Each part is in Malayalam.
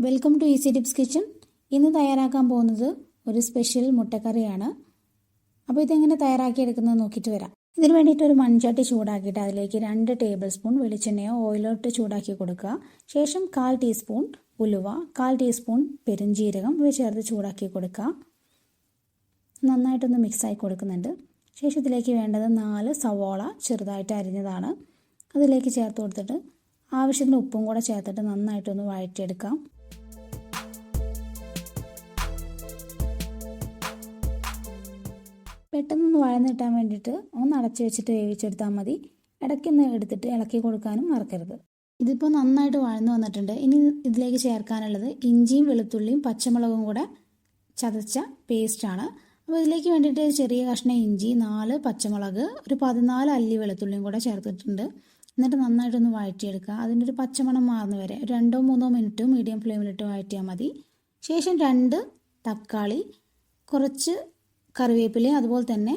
Welcome to easy tips kitchen. ഇന്ന് തയ്യാറാക്കാൻ പോകുന്നത് ഒരു സ്പെഷ്യൽ മുട്ടക്കറിയാണ്. അപ്പോൾ ഇതെങ്ങനെ തയ്യാറാക്കിയെടുക്കുന്നത് നോക്കിയിട്ട് വരാം. ഇതിന് വേണ്ടിയിട്ട് ഒരു മൺചട്ടി ചൂടാക്കിയിട്ട് അതിലേക്ക് 2 ടേബിൾ സ്പൂൺ വെളിച്ചെണ്ണയോ ഓയിലോ ഇട്ട് ചൂടാക്കി കൊടുക്കുക. ശേഷം 1/4 ടീസ്പൂൺ ഉലുവ, 1/4 ടീസ്പൂൺ പെരുംജീരകം ഇവ ചേർത്ത് ചൂടാക്കി കൊടുക്കുക. നന്നായിട്ടൊന്ന് മിക്സായി കൊടുക്കുന്നുണ്ട്. ശേഷം ഇതിലേക്ക് വേണ്ടത് 4 സവോള ചെറുതായിട്ട് അരിഞ്ഞതാണ്. അതിലേക്ക് ചേർത്ത് കൊടുത്തിട്ട് ആവശ്യത്തിന് ഉപ്പും കൂടെ ചേർത്തിട്ട് നന്നായിട്ടൊന്ന് വഴറ്റിയെടുക്കാം. പെട്ടെന്നൊന്ന് വഴന്ന് കിട്ടാൻ വേണ്ടിയിട്ട് ഒന്ന് അടച്ചു വെച്ചിട്ട് വേവിച്ചെടുത്താൽ മതി. ഇടയ്ക്കൊന്ന് എടുത്തിട്ട് ഇളക്കി കൊടുക്കാനും മറക്കരുത്. ഇതിപ്പോൾ നന്നായിട്ട് വഴന്ന് വന്നിട്ടുണ്ട്. ഇനി ഇതിലേക്ക് ചേർക്കാനുള്ളത് ഇഞ്ചിയും വെളുത്തുള്ളിയും പച്ചമുളകും കൂടെ ചതച്ച പേസ്റ്റാണ്. അപ്പോൾ ഇതിലേക്ക് വേണ്ടിയിട്ട് ചെറിയ കഷ്ണം ഇഞ്ചി, 4 പച്ചമുളക്, ഒരു 14 അല്ലി വെളുത്തുള്ളിയും കൂടെ ചേർത്തിട്ടുണ്ട്. എന്നിട്ട് നന്നായിട്ടൊന്ന് വഴറ്റിയെടുക്കുക. അതിൻ്റെ ഒരു പച്ചമണം മാറുന്ന വരെ 2-3 മിനിറ്റ് മീഡിയം ഫ്ലെയിമിലിട്ട് വഴറ്റിയാൽ മതി. ശേഷം 2 തക്കാളി, കുറച്ച് കറിവേപ്പിലയും അതുപോലെ തന്നെ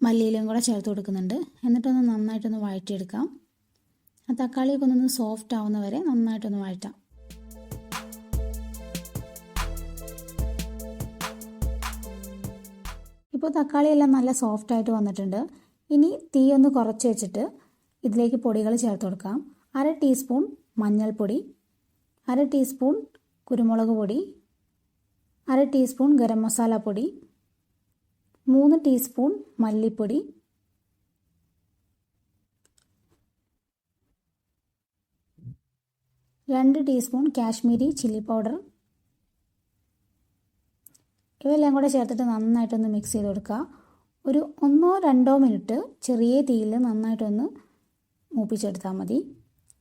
മല്ലിയിലയും കൂടെ ചേർത്ത് കൊടുക്കുന്നുണ്ട്. എന്നിട്ടൊന്ന് നന്നായിട്ടൊന്ന് വഴറ്റിയെടുക്കാം. ആ തക്കാളിയൊക്കെ ഒന്ന് സോഫ്റ്റ് ആവുന്ന വരെ നന്നായിട്ടൊന്ന് വഴറ്റാം. ഇപ്പോൾ തക്കാളിയെല്ലാം നല്ല സോഫ്റ്റായിട്ട് വന്നിട്ടുണ്ട്. ഇനി തീ ഒന്ന് കുറച്ച് വെച്ചിട്ട് ഇതിലേക്ക് പൊടികൾ ചേർത്ത് കൊടുക്കാം. 1/2 ടീസ്പൂൺ മഞ്ഞൾപ്പൊടി, 1/2 ടീസ്പൂൺ കുരുമുളക് പൊടി, 1/2 ടീസ്പൂൺ ഗരം മസാല പൊടി, 3 ടീസ്പൂൺ മല്ലിപ്പൊടി, 2 ടീസ്പൂൺ കാശ്മീരി ചില്ലി പൗഡർ ഇവയെല്ലാം കൂടെ ചേർത്തിട്ട് നന്നായിട്ടൊന്ന് മിക്സ് ചെയ്ത് കൊടുക്കുക. ഒരു 1-2 മിനിറ്റ് ചെറിയ തീയിൽ നന്നായിട്ടൊന്ന് മൂപ്പിച്ചെടുത്താൽ മതി.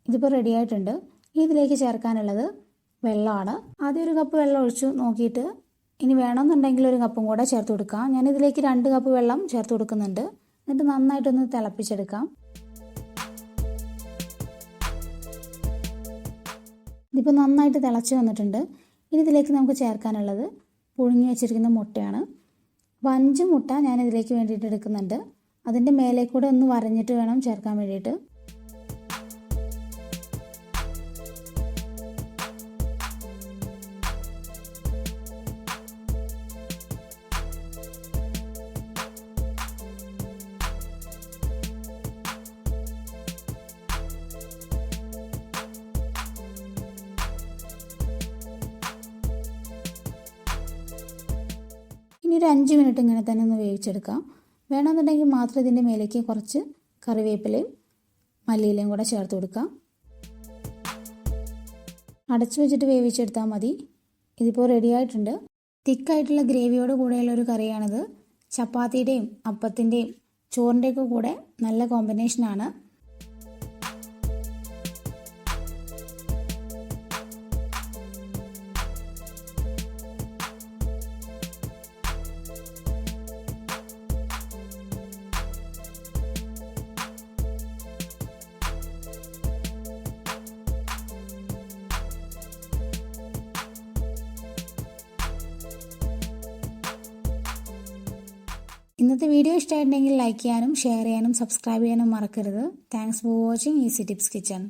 ഇതിപ്പോൾ റെഡി ആയിട്ടുണ്ട്. ഇതിലേക്ക് ചേർക്കാനുള്ളത് വെള്ളമാണ്. ആദ്യം 1 കപ്പ് വെള്ളം ഒഴിച്ചു നോക്കിയിട്ട് ഇനി വേണമെന്നുണ്ടെങ്കിൽ 1 കപ്പും കൂടെ ചേർത്ത് കൊടുക്കാം. ഞാനിതിലേക്ക് 2 കപ്പ് വെള്ളം ചേർത്ത് കൊടുക്കുന്നുണ്ട്. എന്നിട്ട് നന്നായിട്ടൊന്ന് തിളപ്പിച്ചെടുക്കാം. ഇതിപ്പോൾ നന്നായിട്ട് തിളച്ച് വന്നിട്ടുണ്ട്. ഇനി ഇതിലേക്ക് നമുക്ക് ചേർക്കാനുള്ളത് പുഴുങ്ങി വെച്ചിരിക്കുന്ന മുട്ടയാണ്. 5 മുട്ട ഞാനിതിലേക്ക് വേണ്ടിയിട്ട് എടുക്കുന്നുണ്ട്. അതിൻ്റെ മേലെ കൂടെ ഒന്ന് വരഞ്ഞിട്ട് വേണം ചേർക്കാൻ വേണ്ടിയിട്ട്. ഇനി ഒരു 5 മിനിറ്റ് ഇങ്ങനെ തന്നെ ഒന്ന് വേവിച്ചെടുക്കാം. വേണമെന്നുണ്ടെങ്കിൽ മാത്രം ഇതിൻ്റെ മേലേക്ക് കുറച്ച് കറിവേപ്പിലയും മല്ലിയിലയും കൂടെ ചേർത്ത് കൊടുക്കാം. അടച്ചു വെച്ചിട്ട് വേവിച്ചെടുത്താൽ മതി. ഇതിപ്പോൾ റെഡി ആയിട്ടുണ്ട്. തിക്കായിട്ടുള്ള ഗ്രേവിയോട് കൂടെയുള്ള ഒരു കറിയാണിത്. ചപ്പാത്തിയുടെയും അപ്പത്തിൻ്റെയും ചോറിൻ്റെയൊക്കെ കൂടെ നല്ല കോമ്പിനേഷനാണ്. ഇന്നത്തെ വീഡിയോ ഇഷ്ടമായിട്ടുണ്ടെങ്കിൽ ലൈക്ക് ചെയ്യാനും ഷെയർ ചെയ്യാനും സബ്സ്ക്രൈബ് ചെയ്യാനും മറക്കരുത്. Thanks for watching easy tips kitchen.